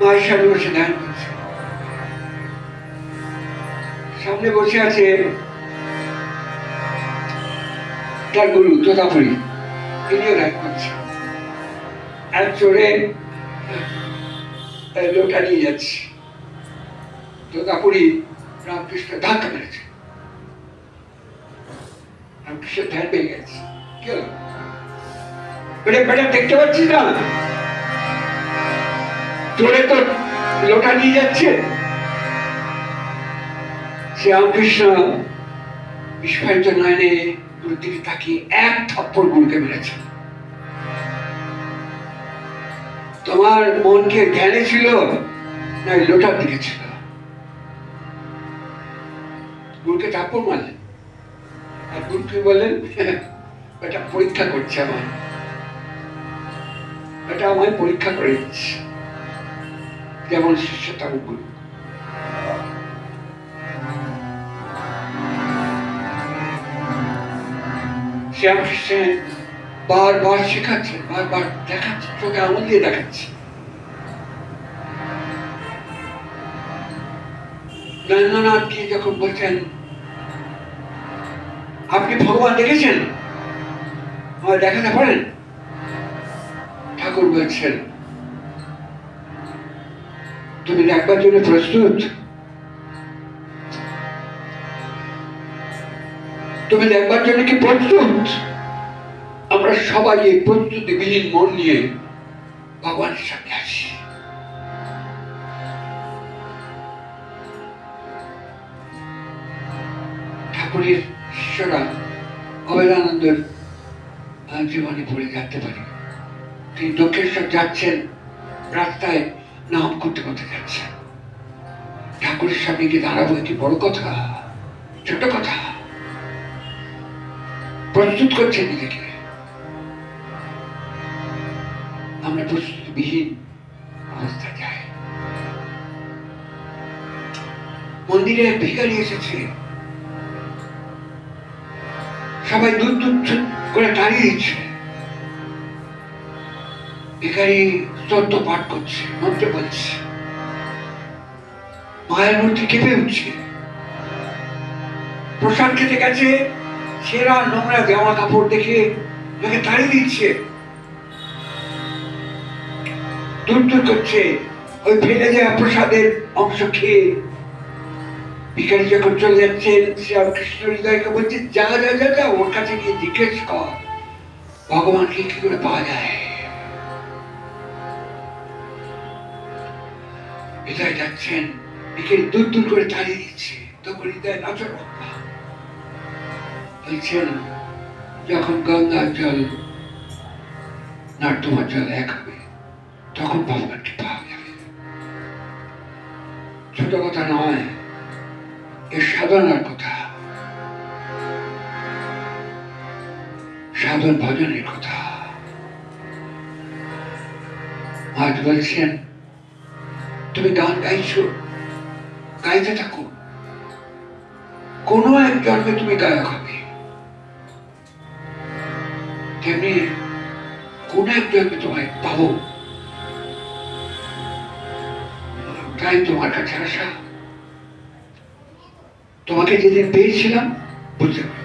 মায়ের সামনে বসে ধ্যান করছে, সামনে বসে আছে তার গুরু তোতাপুরী, তিনিও ধ্যান করছে। এক চড়ে লোটা নিয়ে যাচ্ছে, তোতাপুরী রামকৃষ্ণ ধাক্কা মেরেছে, রামকৃষ্ণ ধ্যান পেয়ে গেছে। কি হলো? বেটা দেখতে পাচ্ছিস না, চড়ে তো লোটা নিয়ে যাচ্ছে। শ্রী রামকৃষ্ণ বিস্ফারিত নয়নে গুরুর দিকে তাকিয়ে এক থাপ্পড় গুরুকে মেরেছে। তোমার মন কি ধ্যানে ছিল না লোটার দিকে ছিল? গুরুকে থাপ্পড় মারলেন, আর গুরুকে বললেন এটা পরীক্ষা করছে, এটা আমায় পরীক্ষা করে দিচ্ছে, যেমন শিষ্য তেমন গুরু। শ্রীরামকৃষ্ণ বারবার শেখাচ্ছে, বারবার দেখাচ্ছে, চোখে আঙুল দিয়ে দেখাচ্ছে। নরেন্দ্রনাথকে যখন বলছেন আপনি ভগবান দেখেছেন, আমায় দেখাতে পারেন? ঠাকুর বলছেন তুমি দেখবার জন্য প্রস্তুত? তুমি দেখবার জন্য কি প্রস্তুত? আমরা সবাই এই প্রস্তুতিবিহীন মন নিয়ে ভগবানের সামনে আসি। ঠাকুরের শিষ্যরা অভেদানন্দের জীবনে পড়ে জানতে পারি, তিনি দক্ষিণেশ্বর যাচ্ছেন, রাস্তায় নাম করতে করতে যাচ্ছেন। ঠাকুরের সামনে গিয়ে দাঁড়াবো, এটি বড় কথা, ছোট কথা? প্রস্তুত করছেন নিজেকে। আমরা প্রস্তুতিবিহীন অবস্থা যাই। মন্দিরে ভিখারি এসেছে, সবাই দুধ করে দাঁড়িয়ে দিচ্ছে, ভিখারি স্তোত্র পাঠ করছে, মন্ত্র বলছে, মায়ের মূর্তি কেঁপে উঠছে। প্রসাদ খেতে গেছে, সেরা নোংরা জামা কাপড় দেখে তাকে তাড়িয়ে দিচ্ছে, দূর করছে। ওই ফেলে যাওয়া প্রসাদের অংশ খেয়ে ভিখারি যখন চলে যাচ্ছেন, শ্রীরামকৃষ্ণ হৃদয়কে বলছে যা যা যা যা ওর কাছে গিয়ে জিজ্ঞেস কর ভগবানকে কি করে পাওয়া যায়। হৃদয় যাচ্ছেন, ভিখারি দূর করে তাড়িয়ে দিচ্ছে, তখন হৃদয় নাচর বলছেন যখন গঙ্গার জল নর্দমার জল এক হবে তখন ভগবানকে পাওয়া যাবে। ছোট কথা নয়, এ সাধনার কথা, সাধন ভজনের কথা। আজ বলছেন তুমি গান গাইছো, গাইতে থাকো, কোনো এক জন্মে তুমি গায়ক হবে, তেমনি কোন এক জন্মে তোমায় পাবো, তাই তোমার কাছে আসা। তোমাকে যেদিন পেয়েছিলাম বুঝতে পারি।